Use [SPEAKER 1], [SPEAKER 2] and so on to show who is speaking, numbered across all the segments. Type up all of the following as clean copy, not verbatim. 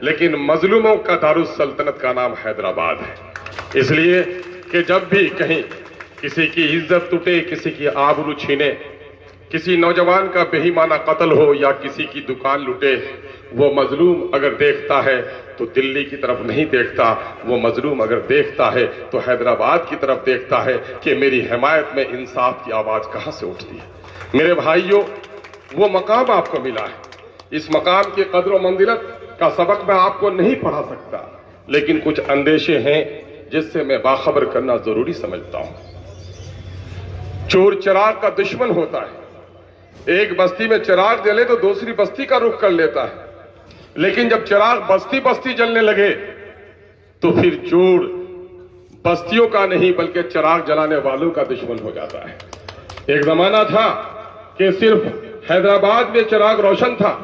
[SPEAKER 1] لیکن مظلوموں کا دارالسلطنت کا نام حیدرآباد ہے. اس لیے کہ جب بھی کہیں کسی کی عزت ٹوٹے، کسی کی آبرو چھینے، کسی نوجوان کا بے ایمانہ قتل ہو یا کسی کی دکان لوٹے، وہ مظلوم اگر دیکھتا ہے تو دلی کی طرف نہیں دیکھتا، وہ مظلوم اگر دیکھتا ہے تو حیدرآباد کی طرف دیکھتا ہے کہ میری حمایت میں انصاف کی آواز کہاں سے اٹھتی ہے. میرے بھائیوں، وہ مقام آپ کو ملا ہے. اس مقام کی قدر و منزلت کا سبق میں آپ کو نہیں پڑھا سکتا، لیکن کچھ اندیشے ہیں جس سے میں باخبر کرنا ضروری سمجھتا ہوں. چور چراغ کا دشمن ہوتا ہے. ایک بستی میں چراغ جلے تو دوسری بستی کا رخ کر لیتا ہے، لیکن جب چراغ بستی بستی جلنے لگے تو پھر چور بستیوں کا نہیں بلکہ چراغ جلانے والوں کا دشمن ہو جاتا ہے. ایک زمانہ تھا کہ صرف حیدرآباد میں چراغ روشن تھا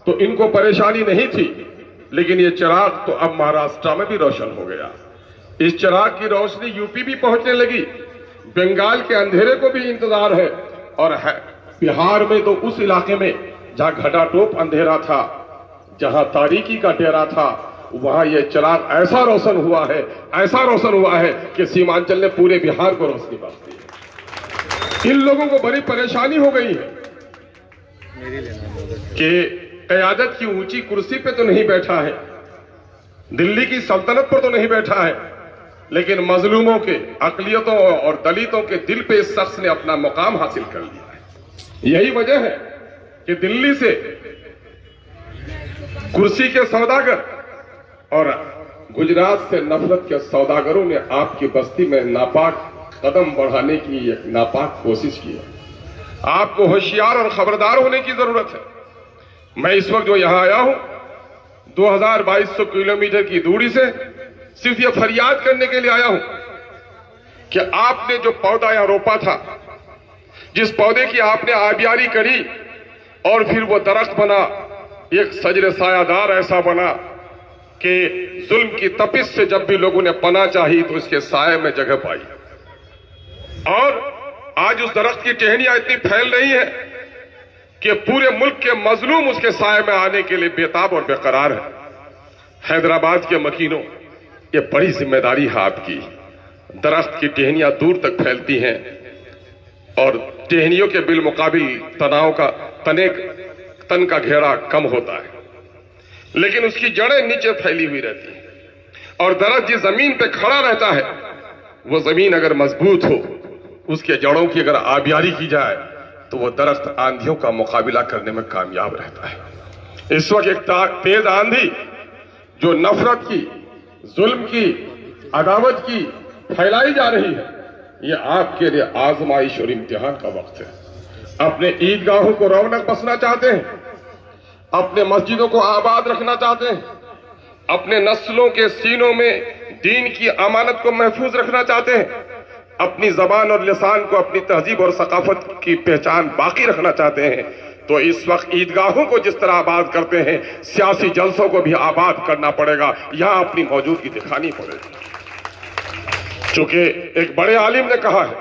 [SPEAKER 1] تو ان کو پریشانی نہیں تھی، لیکن یہ چراغ تو اب مہاراشٹر میں بھی روشن ہو گیا. اس چراغ کی روشنی یو پی بھی پہنچنے لگی. بنگال کے اندھیرے کو بھی انتظار ہے، اور بہار میں تو اس علاقے میں جہاں گھٹا ٹوپ اندھیرا تھا، جہاں تاریکی کا ڈیرا تھا، وہاں یہ چراغ ایسا روشن ہوا ہے کہ سیمانچل نے پورے بہار کو روشنی بخش دی ہے. ان لوگوں کو بڑی پریشانی ہو گئی ہے کہ قیادت کی اونچی کرسی پہ تو نہیں بیٹھا ہے، دلی کی سلطنت پر تو نہیں بیٹھا ہے، لیکن مظلوموں کے، اقلیتوں اور دلتوں کے دل پہ اس شخص نے اپنا مقام حاصل کر لیا ہے. یہی وجہ ہے کہ دلی سے کرسی کے سوداگر اور گجرات سے نفرت کے سوداگروں نے آپ کی بستی میں ناپاک قدم بڑھانے کی ایک ناپاک کوشش کی ہے. آپ کو ہوشیار اور خبردار ہونے کی ضرورت ہے. میں اس وقت جو یہاں آیا ہوں 2200 کلومیٹر کی دوری سے صرف یہ فریاد کرنے کے لیے آیا ہوں کہ آپ نے جو پودا یہاں روپا تھا، جس پودے کی آپ نے آبیاری کری اور پھر وہ درخت بنا، ایک شجر سایہ دار ایسا بنا کہ ظلم کی تپش سے جب بھی لوگوں نے پناہ چاہی تو اس کے سائے میں جگہ پائی. اور آج اس درخت کی ٹہنیاں اتنی پھیل رہی ہیں کہ پورے ملک کے مظلوم اس کے سائے میں آنے کے لیے بےتاب اور بے قرار ہے. حیدرآباد کے مکینوں، یہ بڑی ذمہ داری ہے آپ کی. درخت کی ٹہنیاں دور تک پھیلتی ہیں اور ٹہنیوں کے بالمقابل تن کا گھیرا کم ہوتا ہے، لیکن اس کی جڑیں نیچے پھیلی ہوئی رہتی ہیں. اور درخت جس زمین پہ کھڑا رہتا ہے، وہ زمین اگر مضبوط ہو، اس کے جڑوں کی اگر آبیاری کی جائے تو وہ درخت آندھیوں کا مقابلہ کرنے میں کامیاب رہتا ہے. اس وقت ایک تیز آندھی جو نفرت کی، ظلم کی، عداوت کی پھیلائی جا رہی ہے، یہ آپ کے لیے آزمائش اور امتحان کا وقت ہے. اپنے عیدگاہوں کو رونق بخشنا چاہتے ہیں، اپنے مسجدوں کو آباد رکھنا چاہتے ہیں، اپنے نسلوں کے سینوں میں دین کی امانت کو محفوظ رکھنا چاہتے ہیں، اپنی زبان اور لسان کو، اپنی تہذیب اور ثقافت کی پہچان باقی رکھنا چاہتے ہیں، تو اس وقت عیدگاہوں کو جس طرح آباد کرتے ہیں، سیاسی جلسوں کو بھی آباد کرنا پڑے گا. یہاں اپنی موجودگی دکھانی پڑے گی. چونکہ ایک بڑے عالم نے کہا ہے،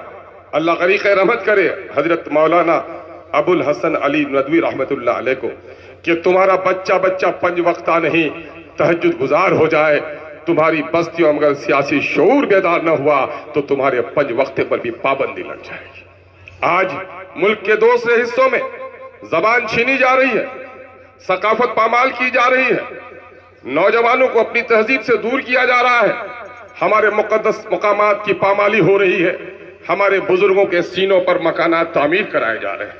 [SPEAKER 1] اللہ غریق رحمت کرے، حضرت مولانا ابو الحسن علی ندوی رحمت اللہ علیہ کو، کہ تمہارا بچہ 5 وقتہ نہیں تہجد گزار ہو جائے، تمہاری بستیوں میں اگر سیاسی شعور بیدار نہ ہوا تو تمہارے 5 وقتے پر بھی پابندی لگ جائے گی. آج ملک کے دوسرے حصوں میں زبان چھینی جا رہی ہے، ثقافت پامال کی جا رہی ہے، نوجوانوں کو اپنی تہذیب سے دور کیا جا رہا ہے، ہمارے مقدس مقامات کی پامالی ہو رہی ہے، ہمارے بزرگوں کے سینوں پر مکانات تعمیر کرائے جا رہے ہیں.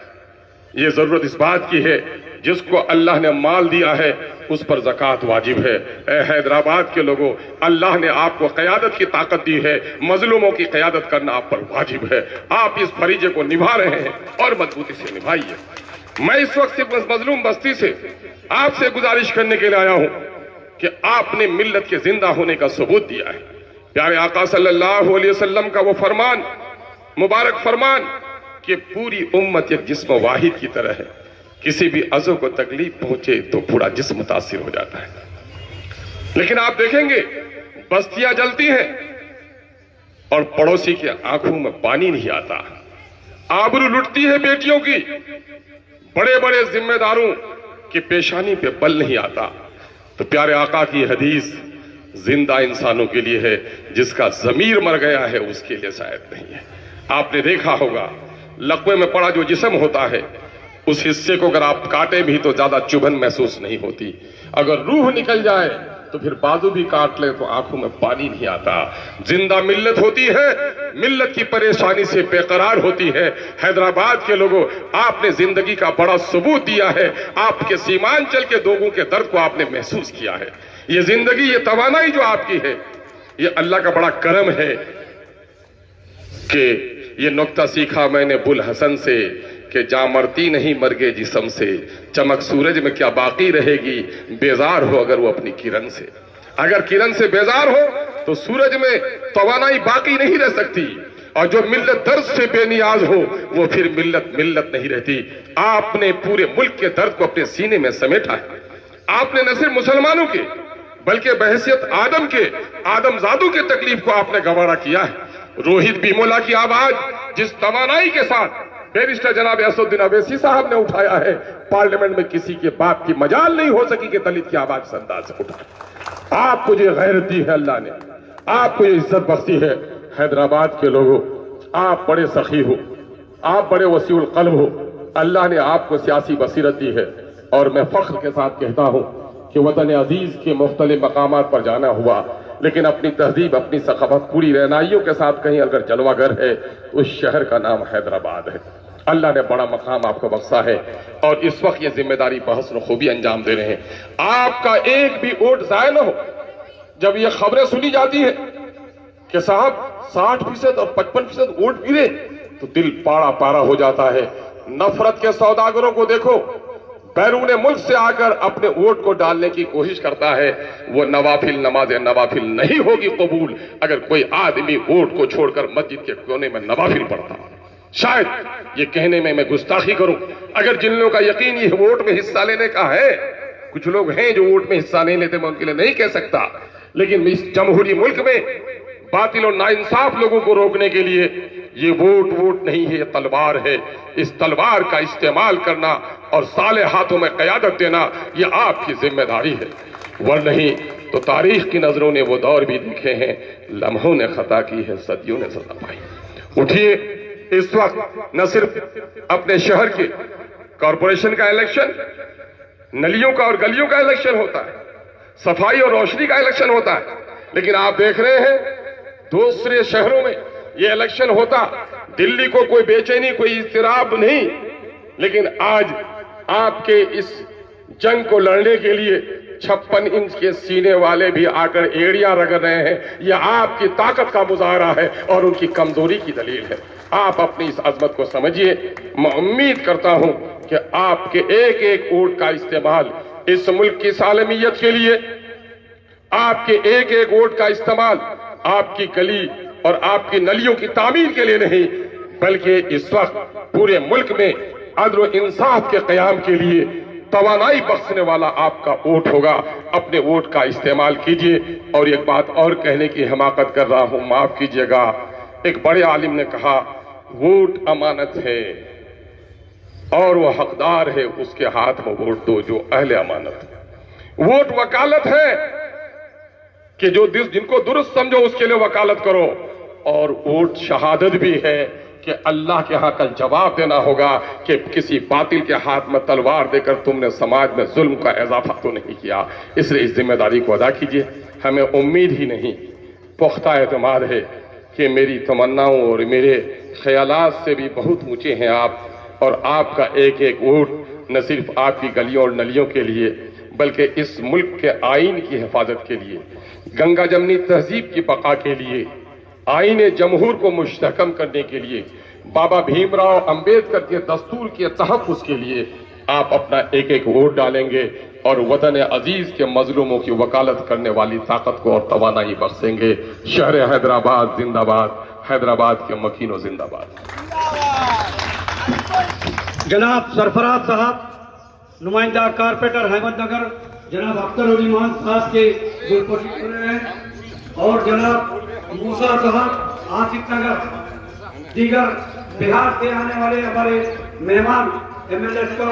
[SPEAKER 1] یہ ضرورت اس بات کی ہے، جس کو اللہ نے مال دیا ہے اس پر زکوٰۃ واجب ہے. اے حیدرآباد کے لوگوں، اللہ نے آپ کو قیادت کی طاقت دی ہے، مظلوموں کی قیادت کرنا آپ پر واجب ہے. آپ اس فریضے کو نبھا رہے ہیں اور مضبوطی سے نبھائیے. میں اس وقت صرف مظلوم بستی سے آپ سے گزارش کرنے کے لیے آیا ہوں کہ آپ نے ملت کے زندہ ہونے کا ثبوت دیا ہے. پیارے آقا صلی اللہ علیہ وسلم کا وہ فرمان، مبارک فرمان کہ پوری امت ایک جسم واحد کی طرح ہے، کسی بھی عضو کو تکلیف پہنچے تو پورا جسم متاثر ہو جاتا ہے. لیکن آپ دیکھیں گے بستیاں جلتی ہیں اور پڑوسی کے آنکھوں میں پانی نہیں آتا، آبرو لٹتی ہے بیٹیوں کی، بڑے بڑے ذمہ داروں کی پیشانی پہ بل نہیں آتا. تو پیارے آقا کی حدیث زندہ انسانوں کے لیے ہے، جس کا ضمیر مر گیا ہے اس کے لیے شاید نہیں ہے۔ آپ نے دیکھا ہوگا لقوے میں پڑا جو جسم ہوتا ہے، اس حصے کو اگر آپ کاٹے بھی تو زیادہ چبھن محسوس نہیں ہوتی، اگر روح نکل جائے تو پھر بازو بھی کاٹ لے تو آنکھوں میں پانی نہیں آتا۔ زندہ ملت ہوتی ہے، ملت کی پریشانی سے بے قرار ہوتی ہے۔ حیدرآباد کے لوگوں، آپ نے زندگی کا بڑا ثبوت دیا ہے، آپ کے سیمانچل کے لوگوں کے درد کو آپ نے محسوس کیا ہے۔ یہ زندگی، یہ توانائی جو آپ کی ہے، یہ اللہ کا بڑا کرم ہے کہ یہ نکتہ سیکھا میں نے بوالحسن سے کہ جاں مرتی نہیں مرگے جسم سے، چمک سورج میں کیا باقی رہے گی، بیزار ہو اگر وہ اپنی کرن سے۔ اگر کرن سے بیزار ہو تو سورج میں توانائی باقی نہیں رہ سکتی، اور جو ملت درد سے بے نیاز ہو وہ پھر ملت نہیں رہتی۔ آپ نے پورے ملک کے درد کو اپنے سینے میں سمیٹا ہے۔ آپ نے نہ صرف مسلمانوں کے بلکہ بحیثیت آدم کے، آدم زادوں کے تکلیف کو آپ نے گوارا کیا ہے۔ روہت بیمولا کی آواز جس توانائی کے ساتھ بیرسٹر جناب اسد الدین اویسی صاحب نے اٹھایا ہے، پارلیمنٹ میں کسی کے باپ کی مجال نہیں ہو سکی کہ دلت کی آواز اس انداز سے اٹھائے۔ آپ کو یہ غیرت دی ہے اللہ نے، آپ کو یہ عزت بخشی ہے۔ حیدرآباد کے لوگوں، آپ بڑے سخی ہو، آپ بڑے وسیع القلب ہو، اللہ نے آپ کو سیاسی بصیرت دی ہے، اور میں فخر کے ساتھ کہتا ہوں کہ وطن عزیز کے مختلف مقامات پر جانا ہوا، لیکن اپنی تہذیب، اپنی ثقافت پوری رعنائیوں کے ساتھ کہیں اگر جلوہ گر ہے تو اس شہر کا نام حیدرآباد ہے۔ اللہ نے بڑا مقام آپ کو بخشا ہے، اور اس وقت یہ ذمہ داری بحسن خوبی انجام دے رہے ہیں۔ آپ کا ایک بھی ووٹ ضائع نہ ہو۔ جب یہ خبریں سنی جاتی ہیں کہ صاحب 60% اور 55% ووٹ گرے تو دل پاڑا پارا ہو جاتا ہے۔ نفرت کے سوداگروں کو دیکھو، بیرون ملک سے آ کر اپنے ووٹ کو ڈالنے کی کوشش کرتا ہے، وہ نوافل نماز نوافل نہیں ہوگی قبول اگر کوئی آدمی ووٹ کو چھوڑ کر مسجد کے کونے میں نوافل پڑھتا۔ شاید یہ کہنے میں گستاخی کروں، اگر جن لوگوں کا یقین یہ ووٹ میں حصہ لینے کا ہے، کچھ لوگ ہیں جو ووٹ میں حصہ نہیں لیتے، میں ان کے لیے نہیں کہہ سکتا، لیکن اس جمہوری ملک میں باطل اور ناانصاف لوگوں کو روکنے کے لیے یہ ووٹ نہیں ہے، یہ تلوار ہے۔ اس تلوار کا استعمال کرنا اور صالح ہاتھوں میں قیادت دینا یہ آپ کی ذمہ داری ہے، ورنہ نہیں تو تاریخ کی نظروں نے وہ دور بھی دیکھے ہیں، لمحوں نے خطا کی ہے، صدیوں نے سزا پائی۔ اٹھیے، اس وقت نہ صرف اپنے شہر کے کارپوریشن کا الیکشن، نلیوں کا اور گلیوں کا الیکشن ہوتا ہے، صفائی اور روشنی کا الیکشن ہوتا ہے، لیکن آپ دیکھ رہے ہیں دوسرے شہروں میں یہ الیکشن ہوتا۔ دلی کو کوئی بے چینی، کوئی اضطراب نہیں، لیکن آج آپ کے اس جنگ کو لڑنے کے لیے 56 انچ کے سینے والے بھی آ کر ایڑیاں رگڑ رہے ہیں۔ یہ آپ کی طاقت کا مظاہرہ ہے اور ان کی کمزوری کی دلیل ہے۔ آپ اپنی اس عظمت کو سمجھیے۔ میں امید کرتا ہوں کہ آپ کے ایک ایک ووٹ کا استعمال اس ملک کی سالمیت کے لیے، آپ کے ایک ایک ووٹ کا استعمال آپ کی گلی اور آپ کی نلیوں کی تعمیر کے لیے نہیں، بلکہ اس وقت پورے ملک میں عدل و انصاف کے قیام کے لیے توانائی بخشنے والا آپ کا ووٹ ہوگا۔ اپنے ووٹ کا استعمال کیجئے۔ اور ایک بات اور کہنے کی حماقت کر رہا ہوں، معاف کیجئے گا، ایک بڑے عالم نے کہا ووٹ امانت ہے اور وہ حقدار ہے اس کے ہاتھ میں ووٹ دو جو اہل امانت ہے۔ ووٹ وکالت ہے کہ جو جن کو درست سمجھو اس کے لیے وکالت کرو، اور ووٹ شہادت بھی ہے کہ اللہ کے ہاں کل جواب دینا ہوگا کہ کسی باطل کے ہاتھ میں تلوار دے کر تم نے سماج میں ظلم کا اضافہ تو نہیں کیا۔ اس لیے اس ذمہ داری کو ادا کیجئے۔ ہمیں امید ہی نہیں، پختہ اعتماد ہے کہ میری تمناؤں اور میرے خیالات سے بھی بہت اونچے ہیں آپ، اور آپ کا ایک ایک ووٹ نہ صرف آپ کی گلیوں اور نلیوں کے لیے بلکہ اس ملک کے آئین کی حفاظت کے لیے، گنگا جمنی تہذیب کی بقا کے لیے، آئین جمہور کو مستحکم کرنے کے لیے، بابا بھیم راؤ امبیڈکر کے دستور کے تحفظ کے لیے آپ اپنا ایک ایک ووٹ ڈالیں گے اور وطن عزیز کے مظلوموں کی وکالت کرنے والی طاقت کو اور توانائی بخشیں گے۔ شہر حیدرآباد زندہ باد، حیدرآباد کے مکینوں زندہ باد۔
[SPEAKER 2] جناب سرفراز صاحب، نمائندہ کارپوریٹر احمد نگر جناب اختر علی مان صاحب کے گلپوشی کر رہے ہیں، اور جناب موسیٰ صاحب آصف نگر، دیگر بہار سے آنے والے ہمارے مہمان ایم ایل اے کا